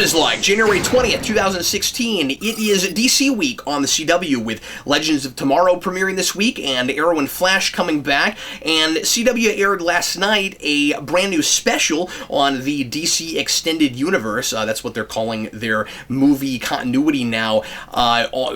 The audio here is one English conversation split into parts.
is like January 20th, 2016. It is DC Week on the CW with Legends of Tomorrow premiering this week and Arrow and Flash coming back. And CW aired last night a brand new special on the DC Extended Universe. That's what they're calling their movie continuity now,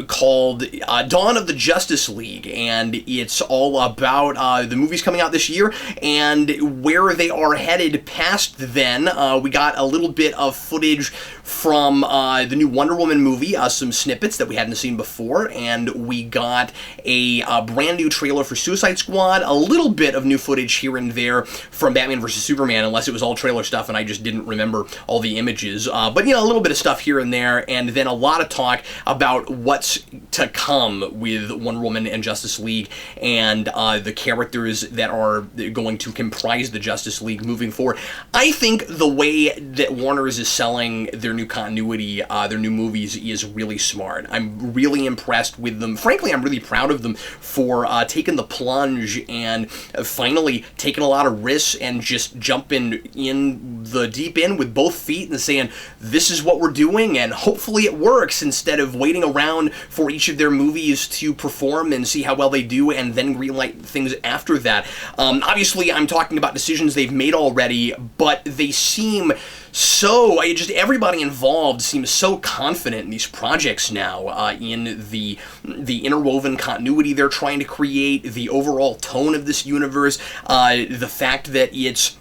called Dawn of the Justice League. And it's all about the movies coming out this year and where they are headed past then. We got a little bit of footage from the new Wonder Woman movie, some snippets that we hadn't seen before, and we got a brand new trailer for Suicide Squad, a little bit of new footage here and there from Batman vs. Superman, unless it was all trailer stuff and I just didn't remember all the images, but, you know, a little bit of stuff here and there, and then a lot of talk about what's to come with Wonder Woman and Justice League and the characters that are going to comprise the Justice League moving forward. I think the way that Warner's is selling their new continuity, their new movies, is really smart. I'm really impressed with them. Frankly, I'm really proud of them for taking the plunge and finally taking a lot of risks and just jumping in the deep end with both feet and saying, this is what we're doing, and hopefully it works, instead of waiting around for each of their movies to perform and see how well they do and then greenlight things after that. Obviously, I'm talking about decisions they've made already, but they seem so, everybody involved seems so confident in these projects now, in the interwoven continuity they're trying to create, the overall tone of this universe, the fact that it's,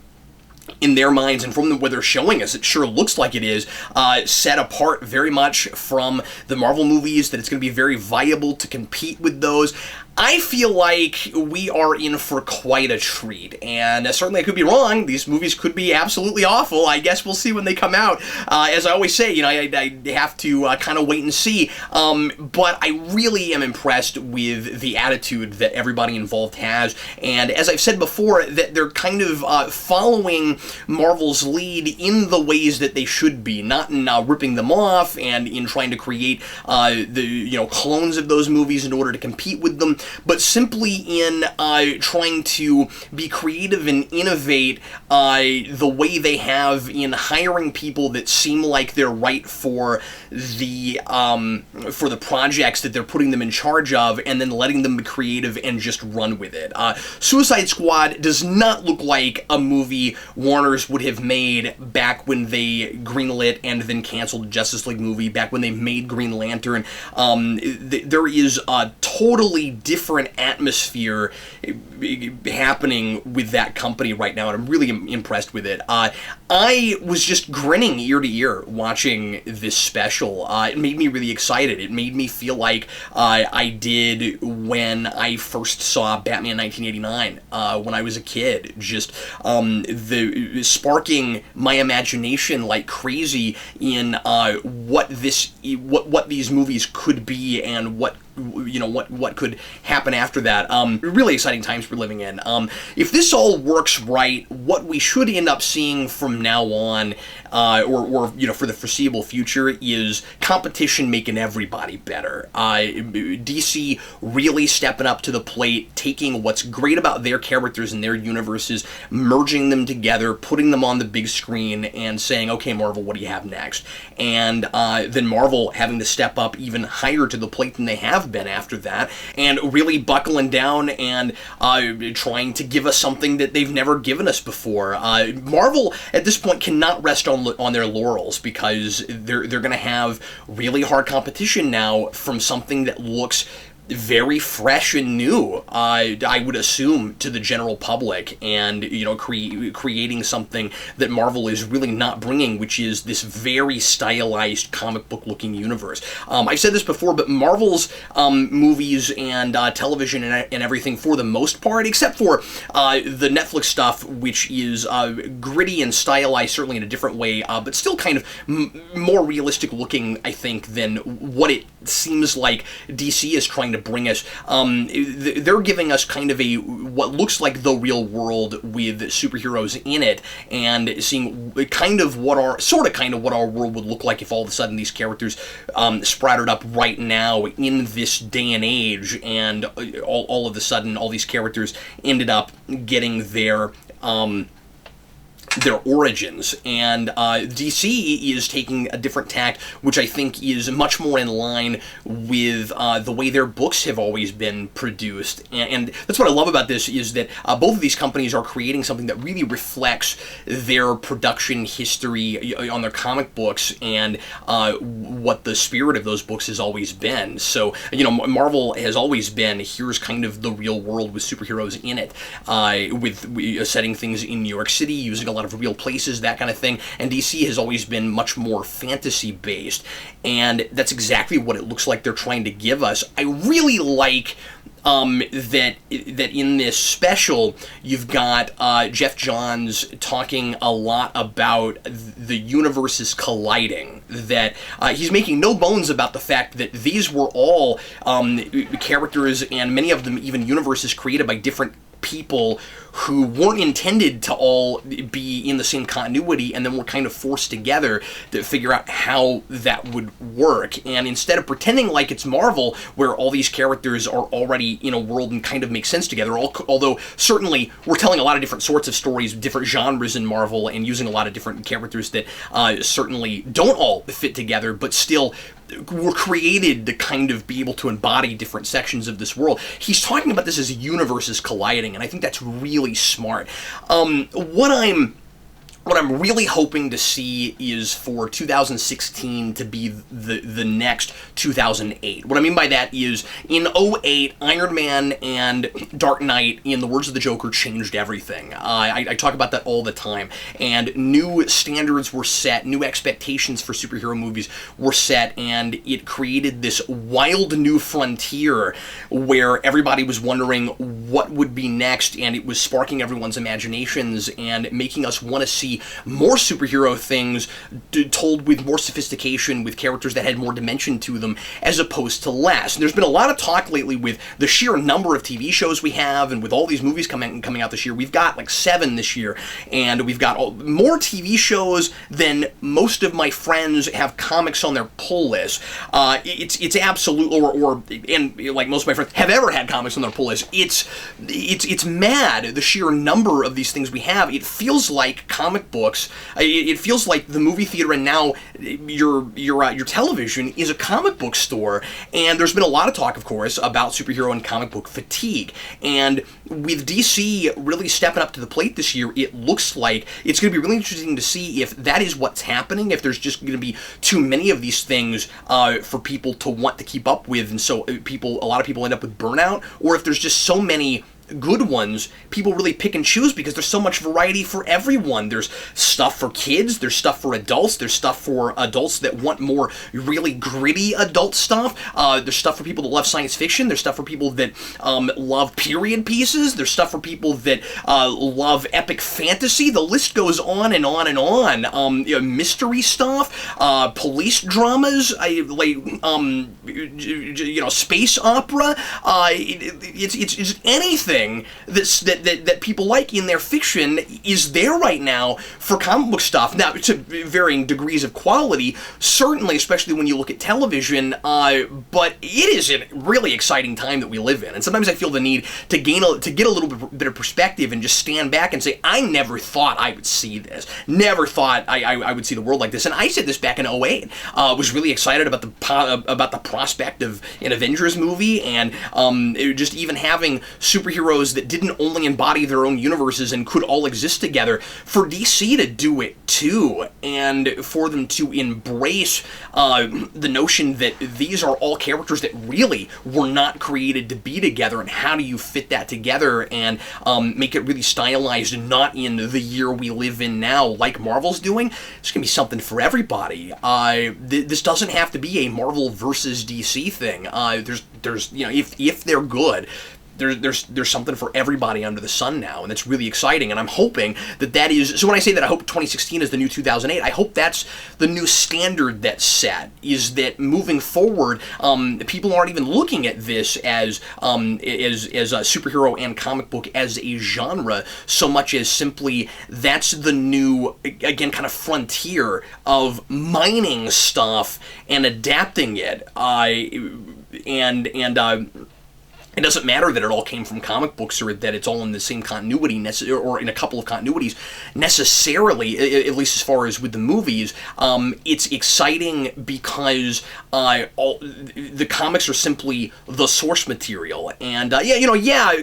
in their minds and from what they're showing us, it sure looks like it is, set apart very much from the Marvel movies, that it's going to be very viable to compete with those. I feel like we are in for quite a treat, and certainly I could be wrong. These movies could be absolutely awful. I guess we'll see when they come out. As I always say, you know, I have to kind of wait and see, but I really am impressed with the attitude that everybody involved has, and as I've said before, that they're kind of following Marvel's lead in the ways that they should be, not in ripping them off and in trying to create clones of those movies in order to compete with them, but simply in trying to be creative and innovate the way they have in hiring people that seem like they're right for the projects that they're putting them in charge of, and then letting them be creative and just run with it. Suicide Squad does not look like a movie Warner's would have made back when they greenlit and then canceled the Justice League movie, back when they made Green Lantern. There is a totally different atmosphere happening with that company right now, and I'm really impressed with it. I was just grinning ear to ear watching this special. It made me really excited. It made me feel like I did when I first saw Batman 1989 when I was a kid. Just sparking my imagination like crazy in what these movies could be and what could happen after that. Really exciting times we're living in. If this all works right, what we should end up seeing from now on, or for the foreseeable future, is competition making everybody better. DC really stepping up to the plate, taking what's great about their characters and their universes, merging them together, putting them on the big screen, and saying, okay, Marvel, what do you have next? And then Marvel having to step up even higher to the plate than they have been after that, and really buckling down and trying to give us something that they've never given us before. Marvel at this point cannot rest on their laurels, because they're going to have really hard competition now from something that looks very fresh and new, I would assume, to the general public, and creating something that Marvel is really not bringing, which is this very stylized comic book looking universe. I've said this before, but Marvel's movies and television and everything, for the most part, except for the Netflix stuff, which is gritty and stylized, certainly in a different way, but still kind of more realistic looking, I think, than what it seems like DC is trying to bring us. They're giving us kind of what looks like the real world with superheroes in it, and seeing kind of what our world would look like if all of a sudden these characters sprouted up right now in this day and age, and all of a sudden all these characters ended up getting their their origins, and DC is taking a different tack, which I think is much more in line with the way their books have always been produced, and that's what I love about this, is that both of these companies are creating something that really reflects their production history on their comic books and what the spirit of those books has always been. So, Marvel has always been, here's kind of the real world with superheroes in it, with setting things in New York City, using a lot of real places, that kind of thing, and DC has always been much more fantasy-based, and that's exactly what it looks like they're trying to give us. I really like that in this special, you've got Jeff Johns talking a lot about the universes colliding, that he's making no bones about the fact that these were all characters, and many of them even universes created by different people who weren't intended to all be in the same continuity, and then were kind of forced together to figure out how that would work. And instead of pretending like it's Marvel, where all these characters are already in a world and kind of make sense together, although certainly we're telling a lot of different sorts of stories, different genres in Marvel, and using a lot of different characters that certainly don't all fit together, but still were created to kind of be able to embody different sections of this world. He's talking about this as universes colliding, and I think that's really smart. What I'm really hoping to see is for 2016 to be the next 2008. What I mean by that is, in 2008, Iron Man and Dark Knight, in the words of the Joker, changed everything. I talk about that all the time. And new standards were set, new expectations for superhero movies were set, and it created this wild new frontier where everybody was wondering what would be next, and it was sparking everyone's imaginations and making us want to see more superhero things told with more sophistication, with characters that had more dimension to them, as opposed to less. And there's been a lot of talk lately with the sheer number of TV shows we have, and with all these movies coming out this year. We've got like 7 this year, and we've got more TV shows than most of my friends have comics on their pull list. It's absolute, and like most of my friends have ever had comics on their pull list. It's mad, the sheer number of these things we have. It feels like comic books. It feels like the movie theater, and now your television is a comic book store. And there's been a lot of talk, of course, about superhero and comic book fatigue. And with DC really stepping up to the plate this year, it looks like it's going to be really interesting to see if that is what's happening, if there's just going to be too many of these things for people to want to keep up with, and so a lot of people end up with burnout, or if there's just so many good ones, people really pick and choose because there's so much variety for everyone. There's stuff for kids, there's stuff for adults, there's stuff for adults that want more really gritty adult stuff, there's stuff for people that love science fiction, there's stuff for people that love period pieces, there's stuff for people that love epic fantasy. The list goes on and on and on. Mystery stuff, police dramas, space opera, it's anything that people like in their fiction is there right now for comic book stuff. Now, to varying degrees of quality, certainly, especially when you look at television, but it is a really exciting time that we live in. And sometimes I feel the need to get a little bit of perspective and just stand back and say, I never thought I would see this. Never thought I would see the world like this. And I said this back in 2008. Was really excited about the prospect of an Avengers movie, and just even having superheroes that didn't only embody their own universes and could all exist together, for DC to do it too, and for them to embrace the notion that these are all characters that really were not created to be together, and how do you fit that together and make it really stylized and not in the year we live in now like Marvel's doing. It's going to be something for everybody. This doesn't have to be a Marvel versus DC thing. There's if they're good, there's something for everybody under the sun now, and that's really exciting. And I'm hoping that is, so when I say that I hope 2016 is the new 2008, I hope that's the new standard that's set, is that moving forward, people aren't even looking at this as a superhero and comic book as a genre, so much as simply that's the new, again, kind of frontier of mining stuff and adapting it, it doesn't matter that it all came from comic books or that it's all in the same continuity or in a couple of continuities necessarily, at least as far as with the movies. It's exciting because the comics are simply the source material. And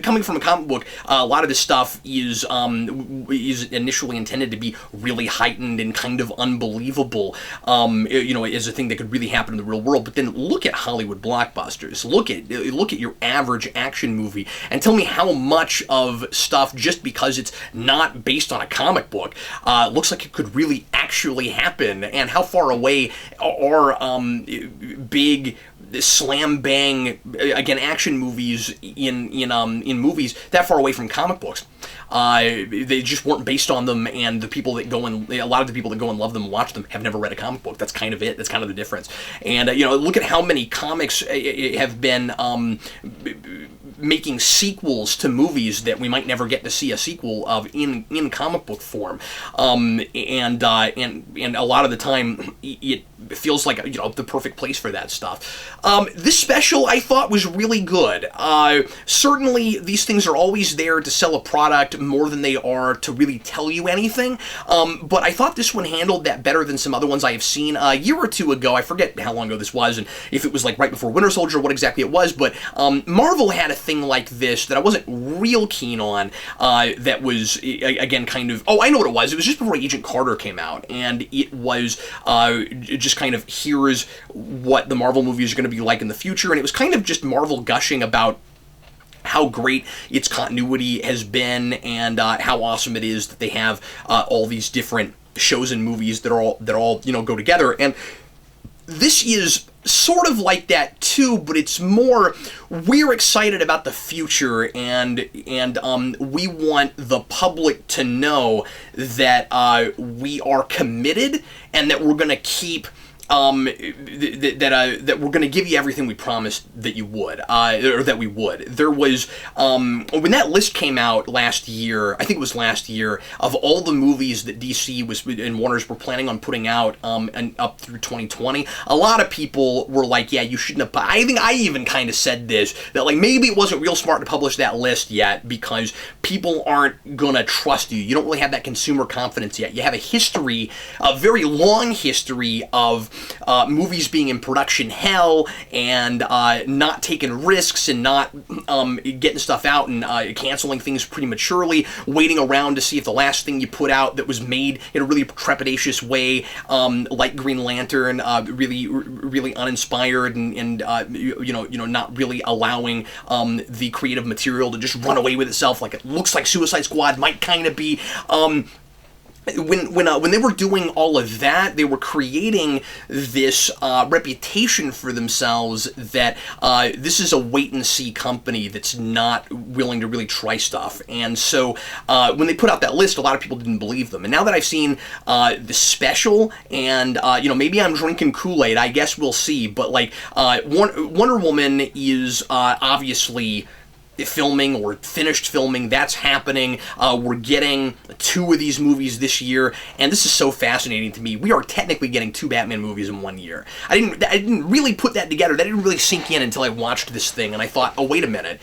coming from a comic book, a lot of this stuff is initially intended to be really heightened and kind of unbelievable, as a thing that could really happen in the real world. But then look at Hollywood blockbusters. Look at your average action movie and tell me how much of stuff, just because it's not based on a comic book, looks like it could really actually happen, and how far away are big slam bang again action movies in movies that far away from comic books. They just weren't based on them, and a lot of the people that go and love them and watch them have never read a comic book. That's kind of it. That's kind of the difference. And look at how many comics have been making sequels to movies that we might never get to see a sequel of in comic book form. And a lot of the time it feels like the perfect place for that stuff. This special I thought was really good. Certainly these things are always there to sell a product more than they are to really tell you anything. But I thought this one handled that better than some other ones I have seen. A year or two ago, I forget how long ago this was, and if it was like right before Winter Soldier, what exactly it was, but Marvel had a thing like this that I wasn't real keen on, that was, again, kind of, I know what it was. It was just before Agent Carter came out, and it was just kind of, here's what the Marvel movies are going to be like in the future, and it was kind of just Marvel gushing about how great its continuity has been, and how awesome it is that they have all these different shows and movies that all go together. And this is sort of like that too, but it's more, we're excited about the future, and we want the public to know that we are committed, and that we're going to keep that we're going to give you everything we promised that you would, or that we would. There was, when that list came out last year, I think it was last year, of all the movies that DC and Warner's were planning on putting out, and up through 2020, a lot of people were like, yeah, you shouldn't have, I think I even kind of said this, that like maybe it wasn't real smart to publish that list yet, because people aren't going to trust you. You don't really have that consumer confidence yet. You have a very long history of movies being in production hell, and not taking risks, and not getting stuff out, and canceling things prematurely, waiting around to see if the last thing you put out that was made in a really trepidatious way, like Green Lantern, really uninspired, and not really allowing the creative material to just run away with itself like it looks like Suicide Squad might kind of be. When they were doing all of that, they were creating this reputation for themselves that this is a wait-and-see company that's not willing to really try stuff. And so when they put out that list, a lot of people didn't believe them. And now that I've seen the special, and maybe I'm drinking Kool-Aid, I guess we'll see. But like Wonder Woman is obviously filming, or finished filming. That's happening. We're getting 2 of these movies this year, and this is so fascinating to me. We are technically getting 2 Batman movies in 1 year. I didn't really put that together. That didn't really sink in until I watched this thing, and I thought, oh, wait a minute.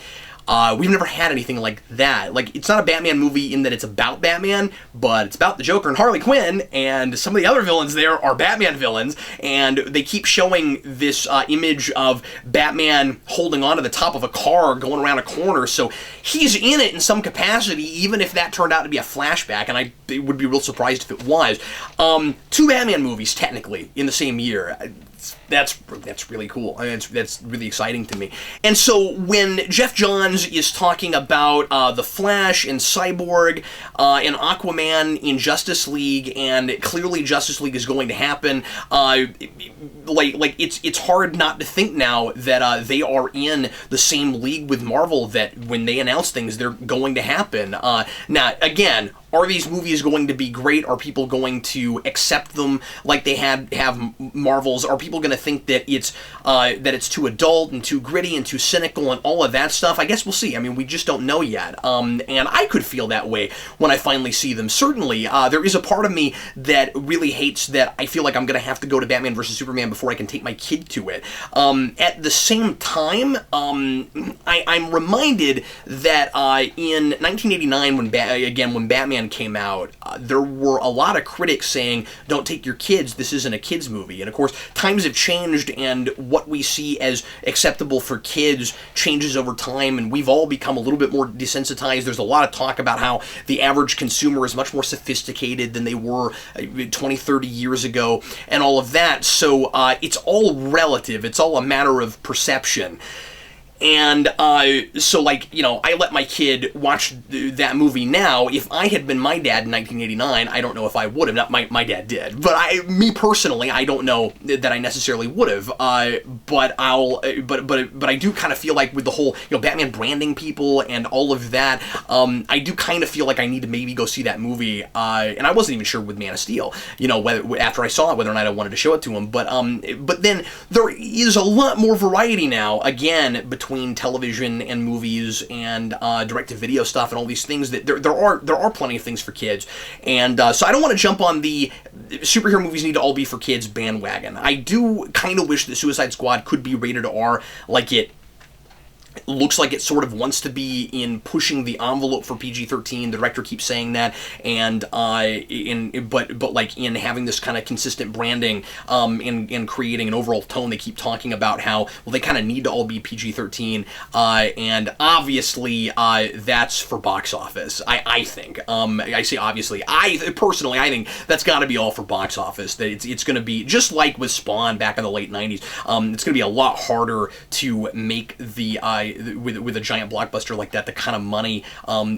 We've never had anything like that. Like, it's not a Batman movie in that it's about Batman, but it's about the Joker and Harley Quinn, and some of the other villains there are Batman villains, and they keep showing this image of Batman holding onto the top of a car going around a corner, so he's in it in some capacity, even if that turned out to be a flashback, and I would be real surprised if it was. 2 Batman movies, technically, in the same year. That's really cool. I mean, that's really exciting to me. And so when Jeff Johns is talking about The Flash and Cyborg and Aquaman in Justice League, and clearly Justice League is going to happen, it's hard not to think now that they are in the same league with Marvel, that when they announce things, they're going to happen. Now, again, are these movies going to be great? Are people going to accept them like they have Marvels? Are people going to think that it's too adult and too gritty and too cynical and all of that stuff? I guess we'll see. I mean, we just don't know yet. And I could feel that way when I finally see them. Certainly, there is a part of me that really hates that I feel like I'm going to have to go to Batman vs. Superman before I can take my kid to it. At the same time, I'm reminded that in 1989, when Batman came out, there were a lot of critics saying, don't take your kids, this isn't a kids movie. And of course, times have changed, and what we see as acceptable for kids changes over time, and we've all become a little bit more desensitized. There's a lot of talk about how the average consumer is much more sophisticated than they were 20, 30 years ago, and all of that. So it's all relative. It's all a matter of perception. And so, like, you know, I let my kid watch that movie now. If I had been my dad in 1989, I don't know if I would have. Not my dad did, but me personally, I don't know that I necessarily would have. But I do kind of feel like with the whole, you know, Batman branding people and all of that, I do kind of feel like I need to maybe go see that movie. And I wasn't even sure with Man of Steel, you know, after I saw it, whether or not I wanted to show it to him. But then there is a lot more variety now, again, between television and movies and direct-to-video stuff and all these things. That there are plenty of things for kids, and so I don't want to jump on the superhero movies need to all be for kids bandwagon. I do kind of wish that Suicide Squad could be rated R, like it looks like it sort of wants to be, in pushing the envelope for PG-13. The director keeps saying that, and but like in having this kind of consistent branding, and creating an overall tone. They keep talking about how, well, they kind of need to all be PG-13, and obviously that's for box office. I think. I say obviously. I personally think that's got to be all for box office. That it's going to be just like with Spawn back in the late '90s. It's going to be a lot harder to make the with a giant blockbuster like that the kind of money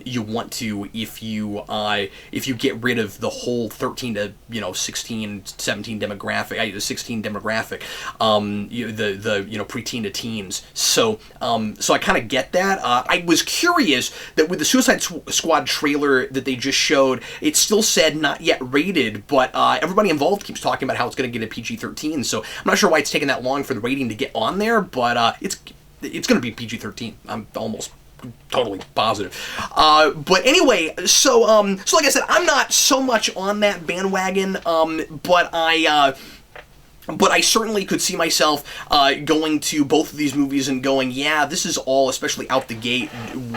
you want to if you get rid of the whole 13 to 16, 17 demographic, 16 demographic, the preteen to teens. So I kind of get that. I was curious that with the Suicide Squad trailer that they just showed, it still said not yet rated, but everybody involved keeps talking about how it's going to get a PG-13. So I'm not sure why it's taken that long for the rating to get on there, but it's going to be PG-13. I'm almost totally positive. But anyway, so like I said, I'm not so much on that bandwagon, but I certainly could see myself going to both of these movies and going, yeah, this is all, especially out the gate,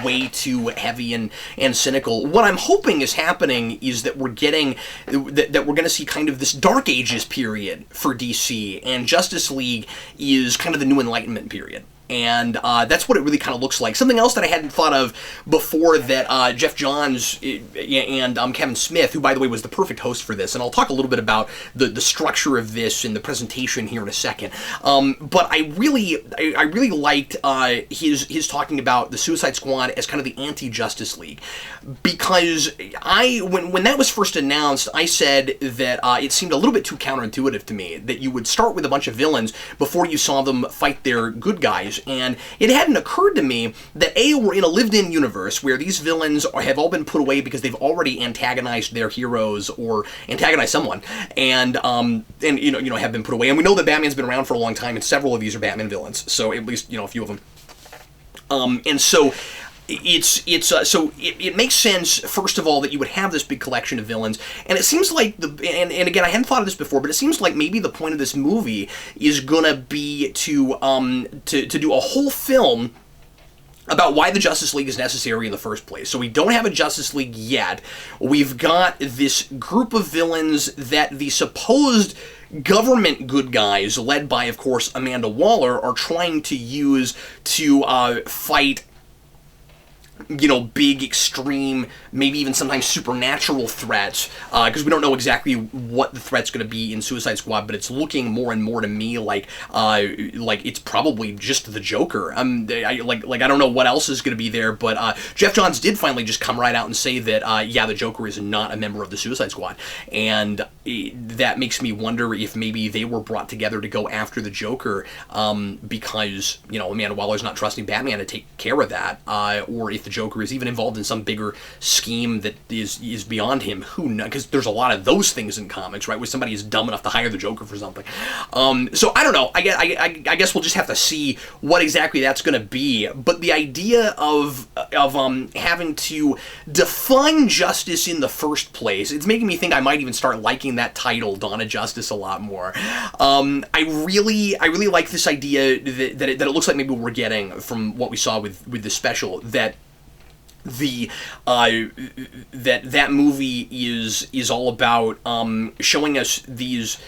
way too heavy and cynical. What I'm hoping is happening is that we're getting, that we're going to see kind of this Dark Ages period for DC, and Justice League is kind of the New Enlightenment period. And that's what it really kind of looks like. Something else that I hadn't thought of before, that Jeff Johns and Kevin Smith, who, by the way, was the perfect host for this, and I'll talk a little bit about the structure of this and the presentation here in a second. But I really liked his talking about the Suicide Squad as kind of the anti-Justice League, because when that was first announced, I said that it seemed a little bit too counterintuitive to me that you would start with a bunch of villains before you saw them fight their good guys. And it hadn't occurred to me that we're in a lived-in universe where these villains have all been put away because they've already antagonized their heroes or antagonized someone, and have been put away. And we know that Batman's been around for a long time, and several of these are Batman villains. So at least a few of them. And so it makes sense, first of all, that you would have this big collection of villains, and it seems like and again, I hadn't thought of this before, but it seems like maybe the point of this movie is gonna be to do a whole film about why the Justice League is necessary in the first place. So we don't have a Justice League yet. We've got this group of villains that the supposed government good guys, led by, of course, Amanda Waller, are trying to use to fight big, extreme, maybe even sometimes supernatural threats, because we don't know exactly what the threat's going to be in Suicide Squad, but it's looking more and more to me like it's probably just the Joker. I don't know what else is going to be there, but Jeff Johns did finally just come right out and say that, the Joker is not a member of the Suicide Squad, and that makes me wonder if maybe they were brought together to go after the Joker, because, you know, Amanda Waller's not trusting Batman to take care of that, or if the Joker is even involved in some bigger scheme that is beyond him. Who knows? Because there's a lot of those things in comics, right, where somebody is dumb enough to hire the Joker for something. So I don't know. I guess we'll just have to see what exactly that's going to be. But the idea of having to define justice in the first place, it's making me think I might even start liking that title, Dawn of Justice, a lot more. I really like this idea that it looks like maybe we're getting from what we saw with the special, that that movie is all about showing us these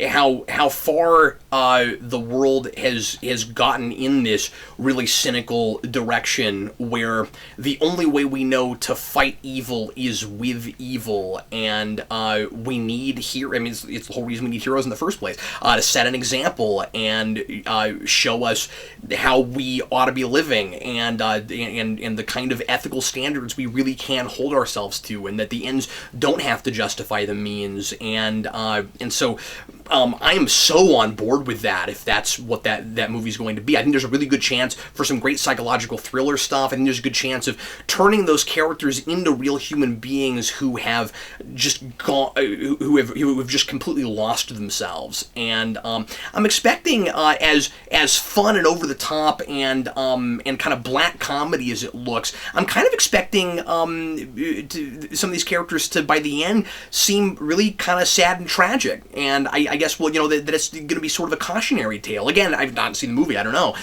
how far the world has gotten in this really cynical direction, where the only way we know to fight evil is with evil, and we need it's the whole reason we need heroes in the first place, to set an example and show us how we ought to be living, and the kind of ethical standards we really can hold ourselves to, and that the ends don't have to justify the means, and so I am so on board with that, if that's what that movie's going to be. I think there's a really good chance for some great psychological thriller stuff. I think there's a good chance of turning those characters into real human beings who have just gone, who have just completely lost themselves. And I'm expecting, as fun and over the top and kind of black comedy as it looks, I'm kind of expecting some of these characters to, by the end, seem really kind of sad and tragic. And I guess, well, you know, that it's going to be sort of a cautionary tale. Again, I've not seen the movie. I don't know.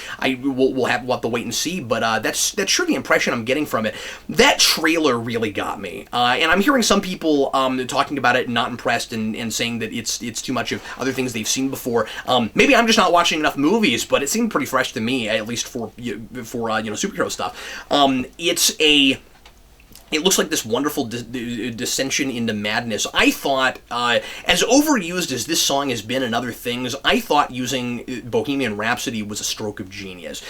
We'll have to wait and see. But that's sure the impression I'm getting from it. That trailer really got me. And I'm hearing some people talking about it, not impressed, and saying that it's too much of other things they've seen before. Maybe I'm just not watching enough movies, but it seemed pretty fresh to me, at least for superhero stuff. It looks like this wonderful dissension into madness. I thought, as overused as this song has been in other things, I thought using Bohemian Rhapsody was a stroke of genius.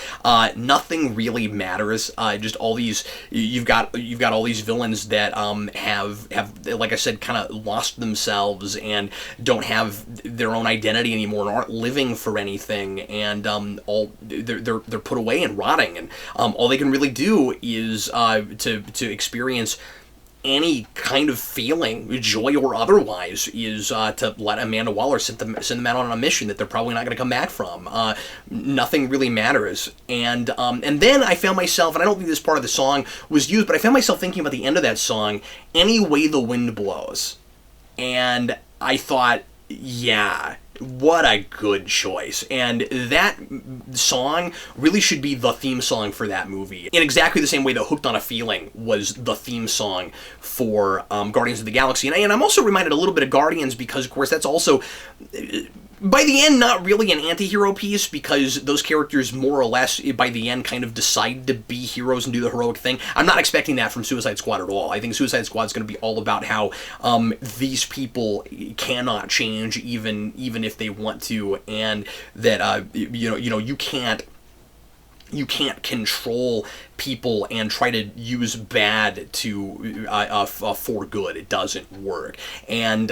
Nothing really matters. Just all these, you've got all these villains that have, like I said, kind of lost themselves and don't have their own identity anymore and aren't living for anything, and they're put away and rotting, and all they can really do is to experience any kind of feeling, joy or otherwise, is to let Amanda Waller send them out on a mission that they're probably not going to come back from. Nothing really matters. And then I found myself, and I don't think this part of the song was used, but I found myself thinking about the end of that song, Any Way the Wind Blows. And I thought, yeah, what a good choice. And that song really should be the theme song for that movie, in exactly the same way that Hooked on a Feeling was the theme song for Guardians of the Galaxy. And I'm also reminded a little bit of Guardians because, of course, that's also, by the end, not really an anti-hero piece, because those characters more or less, by the end, kind of decide to be heroes and do the heroic thing. I'm not expecting that from Suicide Squad at all. I think Suicide Squad is going to be all about how these people cannot change even if they want to, and that you can't control people and try to use bad to for good. It doesn't work. And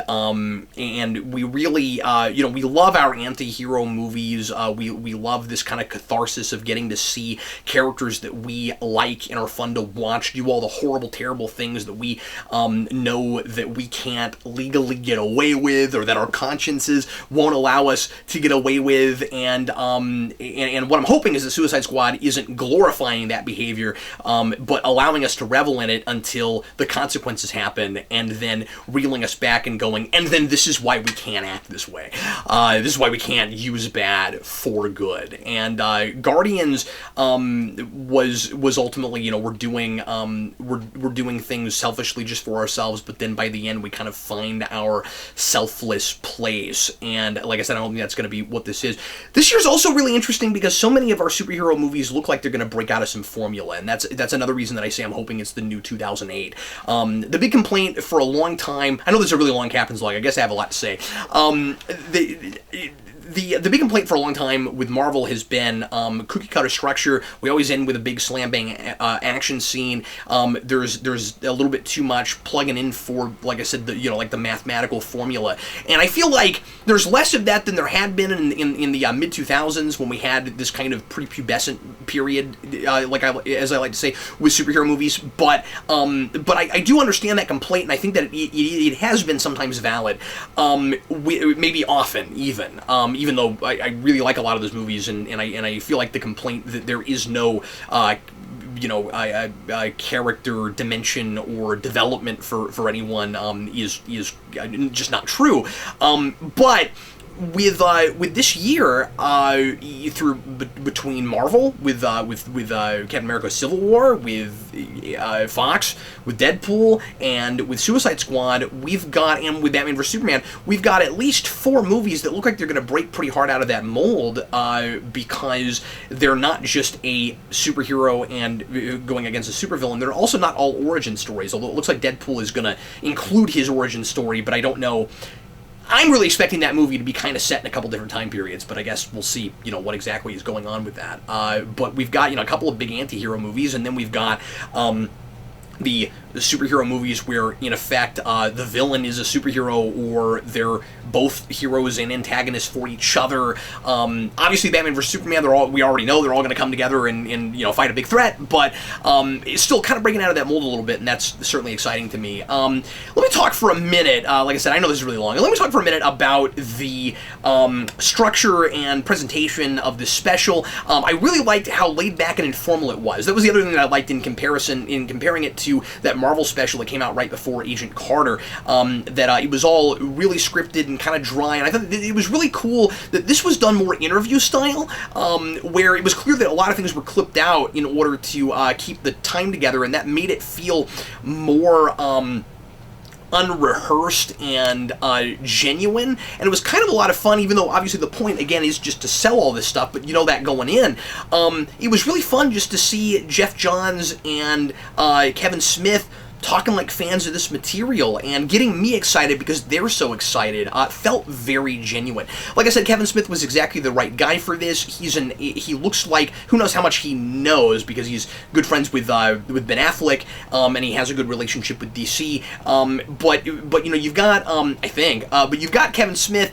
we really we love our anti-hero movies. We love this kind of catharsis of getting to see characters that we like and are fun to watch do all the horrible, terrible things that we know that we can't legally get away with, or that our consciences won't allow us to get away with. And what I'm hoping is that Suicide Squad isn't glorifying that behavior, but allowing us to revel in it until the consequences happen, and then reeling us back and going, and then this is why we can't act this way. This is why we can't use bad for good. And Guardians was ultimately, we're doing things selfishly just for ourselves, but then by the end we kind of find our selfless place. And like I said, I don't think that's going to be what this is. This year's also really interesting because so many of our superhero movies look like they're going to break out of some formula, and that's another reason that I say I'm hoping it's the new 2008. The big complaint for a long time, I know this is a really long captain's log, I guess I have a lot to say. the big complaint for a long time with Marvel has been cookie cutter structure. We always end with a big slam bang action scene. There's a little bit too much plugging in for, like I said, like the mathematical formula. And I feel like there's less of that than there had been in the mid 2000s when we had this kind of prepubescent period, as I like to say, with superhero movies. But I do understand that complaint, and I think that it has been sometimes valid. Maybe often even though I really like a lot of those movies, and I feel like the complaint that there is no character dimension or development for anyone is just not true. But with this year, between Marvel with Captain America: Civil War, with Fox, with Deadpool, and with Suicide Squad, and with Batman vs Superman, we've got at least 4 movies that look like they're going to break pretty hard out of that mold, because they're not just a superhero and going against a supervillain. They're also not all origin stories, although it looks like Deadpool is going to include his origin story, but I don't know. I'm really expecting that movie to be kind of set in a couple different time periods, but I guess we'll see, what exactly is going on with that. But we've got, a couple of big anti-hero movies, and then we've got the superhero movies where, in effect, the villain is a superhero, or they're both heroes and antagonists for each other. Obviously, Batman vs Superman, we already know they're all going to come together and fight a big threat, but it's still kind of breaking out of that mold a little bit, and that's certainly exciting to me. Let me talk for a minute, like I said, I know this is really long, let me talk for a minute about the structure and presentation of this special. I really liked how laid back and informal it was. That was the other thing that I liked in comparing it to that Marvel special that came out right before Agent Carter, that it was all really scripted and kind of dry, and I thought it was really cool that this was done more interview style, where it was clear that a lot of things were clipped out in order to keep the time together, and that made it feel more unrehearsed and genuine, and it was kind of a lot of fun, even though obviously the point again is just to sell all this stuff, but that going in. It was really fun just to see Jeff Johns and Kevin Smith talking like fans of this material and getting me excited because they're so excited. It felt very genuine. Like I said, Kevin Smith was exactly the right guy for this. He looks like, who knows how much he knows, because he's good friends with Ben Affleck, and he has a good relationship with DC. But you've got you've got Kevin Smith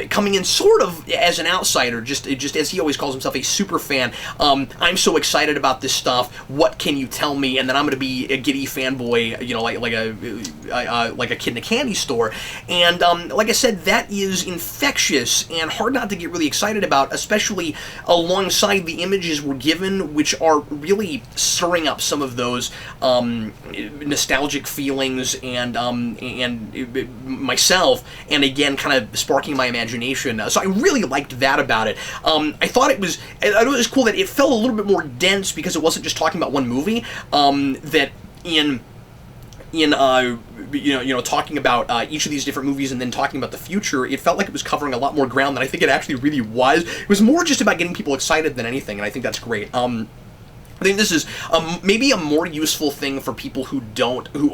coming in sort of as an outsider, just as he always calls himself, a super fan. I'm so excited about this stuff. What can you tell me? And then I'm going to be a giddy fanboy, like a kid in a candy store. And like I said, that is infectious and hard not to get really excited about, especially alongside the images we're given, which are really stirring up some of those nostalgic feelings and myself, and again, kind of sparking my imagination. So I really liked that about it. I thought it was cool that it felt a little bit more dense because it wasn't just talking about one movie. That talking about each of these different movies and then talking about the future, it felt like it was covering a lot more ground than I think it actually really was. It was more just about getting people excited than anything, and I think that's great. I think this is maybe a more useful thing for people who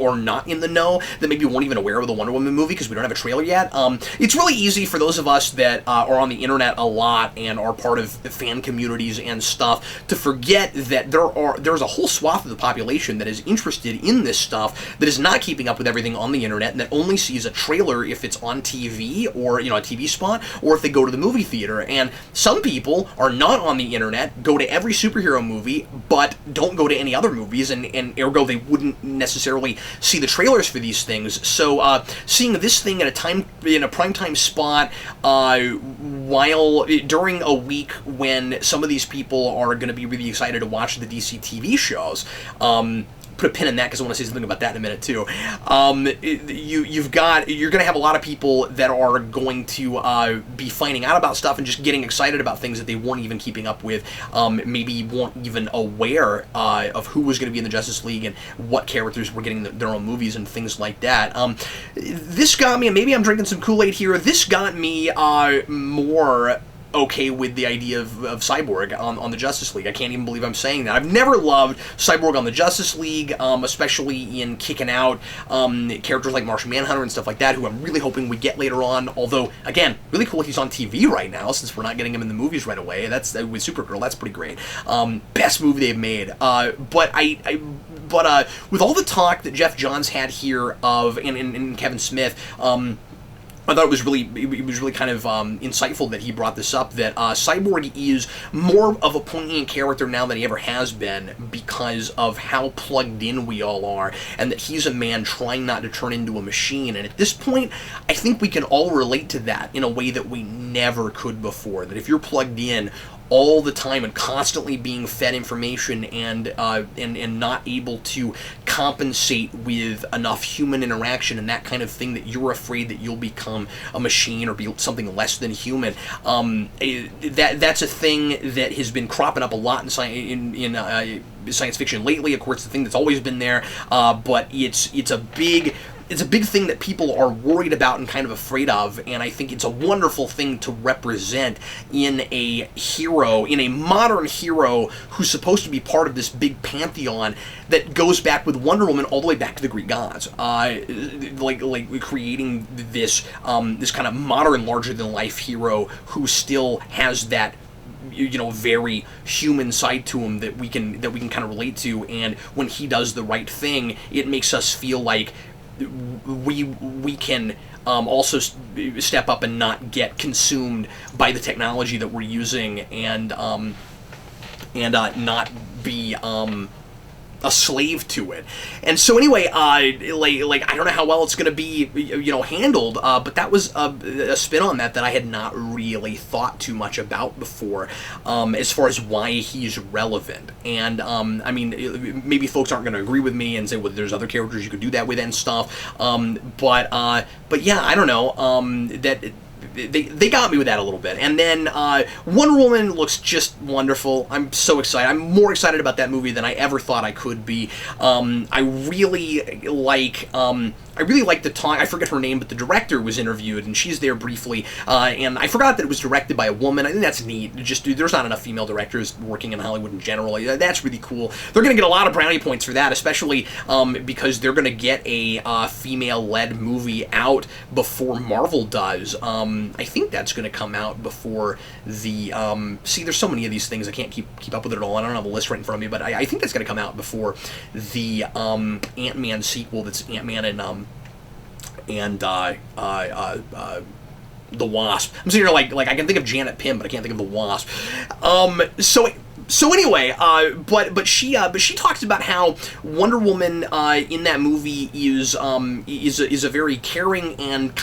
are not in the know, that maybe weren't even aware of the Wonder Woman movie because we don't have a trailer yet. It's really easy for those of us that are on the internet a lot and are part of fan communities and stuff to forget that there's a whole swath of the population that is interested in this stuff, that is not keeping up with everything on the internet, and that only sees a trailer if it's on TV or a TV spot, or if they go to the movie theater. And some people are not on the internet, go to every superhero movie, but don't go to any other movies, and ergo they wouldn't necessarily see the trailers for these things. So seeing this thing at a time, in a primetime spot, while during a week when some of these people are going to be really excited to watch the DC TV shows, put a pin in that because I want to say something about that in a minute too. You're going to have a lot of people that are going to be finding out about stuff and just getting excited about things that they weren't even keeping up with, maybe weren't even aware of who was going to be in the Justice League and what characters were getting their own movies and things like that. This got me, and maybe I'm drinking some Kool-Aid here, this got me more okay with the idea of Cyborg on the Justice League. I can't even believe I'm saying that. I've never loved Cyborg on the Justice League, especially in kicking out characters like Martian Manhunter and stuff like that, who I'm really hoping we get later on. Although, again, really cool he's on TV right now, since we're not getting him in the movies right away. That's with Supergirl. That's pretty great. Best movie they've made. But with all the talk that Jeff Johns had here of and Kevin Smith, I thought it was really kind of insightful that he brought this up, that Cyborg is more of a poignant character now than he ever has been because of how plugged in we all are, and that he's a man trying not to turn into a machine. And at this point, I think we can all relate to that in a way that we never could before. That if you're plugged in all the time and constantly being fed information and not able to compensate with enough human interaction and that kind of thing, that you're afraid that you'll become a machine or be something less than human. That's a thing that has been cropping up a lot in science fiction lately. Of course, it's the thing that's always been there, but it's a big thing that people are worried about and kind of afraid of, and I think it's a wonderful thing to represent in a hero, in a modern hero who's supposed to be part of this big pantheon that goes back with Wonder Woman all the way back to the Greek gods, like creating this kind of modern, larger-than-life hero who still has that very human side to him that we can kind of relate to, and when he does the right thing, it makes us feel like we can also step up and not get consumed by the technology that we're using, and not be a slave to it. And so anyway, I don't know how well it's going to be handled, but that was a spin on that I had not really thought too much about before, as far as why he's relevant. And I mean, maybe folks aren't going to agree with me and say, well, there's other characters you could do that with and stuff, but yeah, I don't know, that they got me with that a little bit. And then Wonder Woman looks just wonderful. I'm so excited. I'm more excited about that movie than I ever thought I could be. I really like the talk. I forget her name, but the director was interviewed, and she's there briefly. And I forgot that it was directed by a woman. I think that's neat. There's not enough female directors working in Hollywood in general. That's really cool. They're going to get a lot of brownie points for that, especially because they're going to get a female-led movie out before Marvel does. I think that's going to come out before the... see, there's so many of these things, I can't keep up with it all. I don't have a list right in front of me, but I think that's going to come out before the Ant-Man sequel that's Ant-Man and the Wasp. I'm sitting here like I can think of Janet Pym, but I can't think of the Wasp. So anyway, but she talks about how Wonder Woman in that movie is a very caring and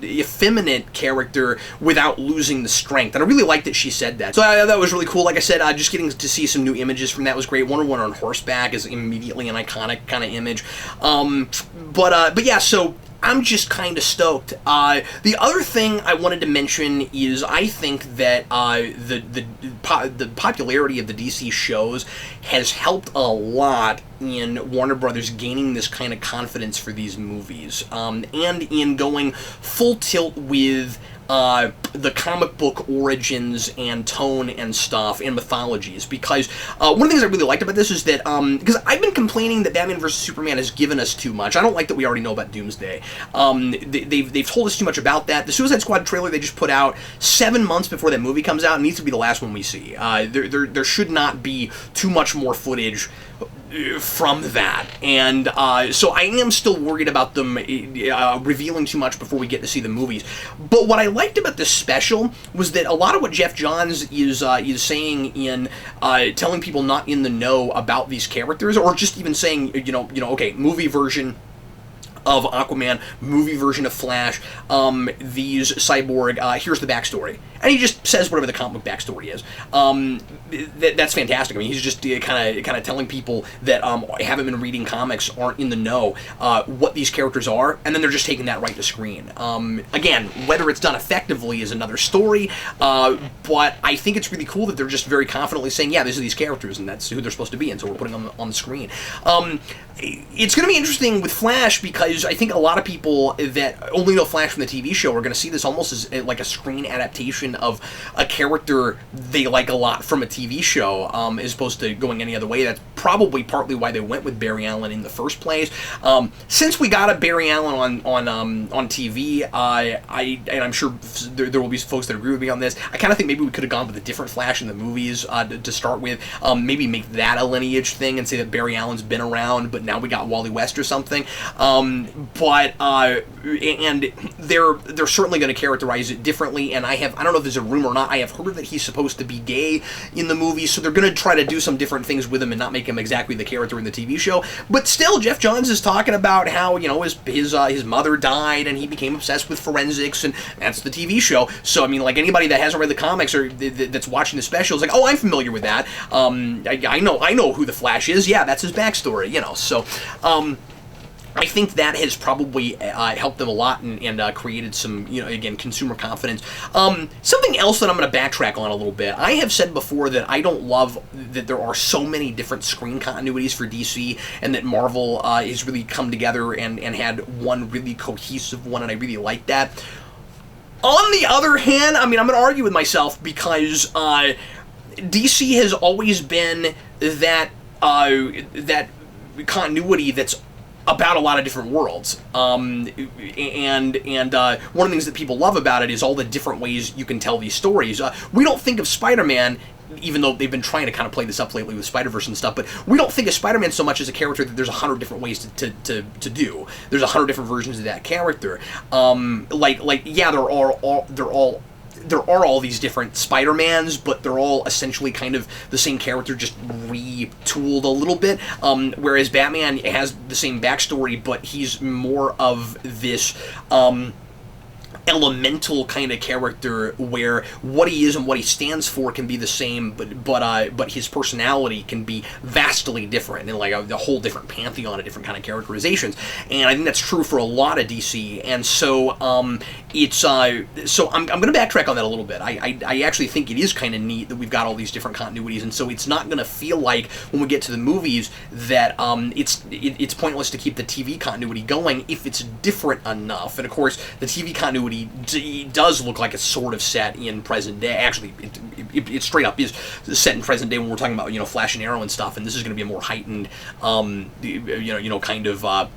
effeminate character without losing the strength, and I really like that she said that. So that was really cool. Like I said, just getting to see some new images from that was great. Wonder Woman on horseback is immediately an iconic kind of image. But yeah, so I'm just kind of stoked. The other thing I wanted to mention is I think that the popularity of the DC shows has helped a lot in Warner Brothers gaining this kind of confidence for these movies, and in going full tilt with the comic book origins and tone and stuff and mythologies, because one of the things I really liked about this is that because I've been complaining that Batman vs. Superman has given us too much. I don't like that we already know about Doomsday. They've told us too much about that. The Suicide Squad trailer they just put out 7 months before that movie comes out needs to be the last one we see. There should not be too much more footage from that, and so I am still worried about them revealing too much before we get to see the movies. But what I liked about this special was that a lot of what Jeff Johns is saying in telling people not in the know about these characters, or just even saying okay, movie version of Aquaman, movie version of Flash, these Cyborg, here's the backstory. And he just says whatever the comic book backstory is. That's fantastic. I mean, he's just kind of telling people that haven't been reading comics, aren't in the know, what these characters are, and then they're just taking that right to screen. Again, whether it's done effectively is another story, but I think it's really cool that they're just very confidently saying, yeah, these are these characters, and that's who they're supposed to be, and so we're putting them on the screen. It's going to be interesting with Flash, because because I think a lot of people that only know Flash from the TV show are going to see this almost as like a screen adaptation of a character they like a lot from a TV show, as opposed to going any other way. That's probably partly why they went with Barry Allen in the first place. Since we got a Barry Allen on TV, and I'm sure there will be folks that agree with me on this, I kind of think maybe we could have gone with a different Flash in the movies to start with. Maybe make that a lineage thing and say that Barry Allen's been around, but now we got Wally West or something. And they're certainly going to characterize it differently. And I don't know if there's a rumor or not. I have heard that he's supposed to be gay in the movie, so they're going to try to do some different things with him and not make him exactly the character in the TV show. But still, Jeff Johns is talking about how, you know, his mother died and he became obsessed with forensics, and that's the TV show. So I mean, like, anybody that hasn't read the comics or that's watching the special is like, oh, I'm familiar with that. I know who the Flash is. Yeah, that's his backstory. You know, so. I think that has probably helped them a lot and created some, you know, again, consumer confidence. Something else that I'm going to backtrack on a little bit. I have said before that I don't love that there are so many different screen continuities for DC, and that Marvel has really come together and had one really cohesive one, and I really like that. On the other hand, I mean, I'm going to argue with myself because DC has always been that continuity that's about a lot of different worlds, and one of the things that people love about it is all the different ways you can tell these stories. We don't think of Spider-Man, even though they've been trying to kind of play this up lately with Spider-Verse and stuff, but we don't think of Spider-Man so much as a character that there's 100 different ways to do. There's 100 different versions of that character. Yeah, there are all these different Spider-Mans, but they're all essentially kind of the same character, just retooled a little bit. Whereas Batman has the same backstory, but he's more of this elemental kind of character where what he is and what he stands for can be the same, but his personality can be vastly different, and like a whole different pantheon of different kind of characterizations. And I think that's true for a lot of DC. And so so I'm going to backtrack on that a little bit. I actually think it is kind of neat that we've got all these different continuities, and so it's not going to feel like when we get to the movies that it's pointless to keep the TV continuity going if it's different enough. And of course, the TV continuity does look like it's sort of set in present day. Actually, it straight up is set in present day when we're talking about, you know, Flash and Arrow and stuff. And this is going to be a more heightened, kind of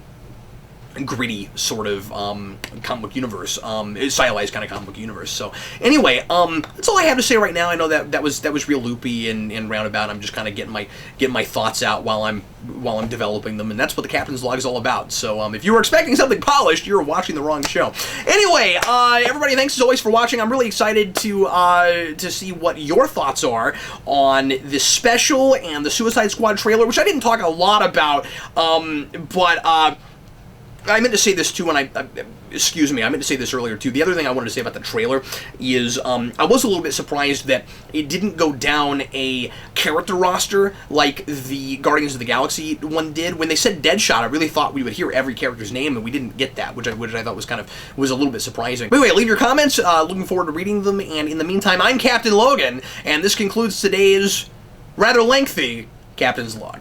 gritty sort of comic book universe, stylized kind of comic book universe. So anyway, that's all I have to say right now. I know that was real loopy and roundabout. I'm just kind of getting my thoughts out while I'm developing them, and that's what the Captain's Log is all about. So if you were expecting something polished, you're watching the wrong show. Anyway, everybody, thanks as always for watching. I'm really excited to see what your thoughts are on this special and the Suicide Squad trailer, which I didn't talk a lot about, but I meant to say this too, and excuse me, I meant to say this earlier too. The other thing I wanted to say about the trailer is I was a little bit surprised that it didn't go down a character roster like the Guardians of the Galaxy one did. When they said Deadshot, I really thought we would hear every character's name, and we didn't get that, which I thought was a little bit surprising. But anyway, leave your comments. Looking forward to reading them, and in the meantime, I'm Captain Logan, and this concludes today's rather lengthy Captain's Log.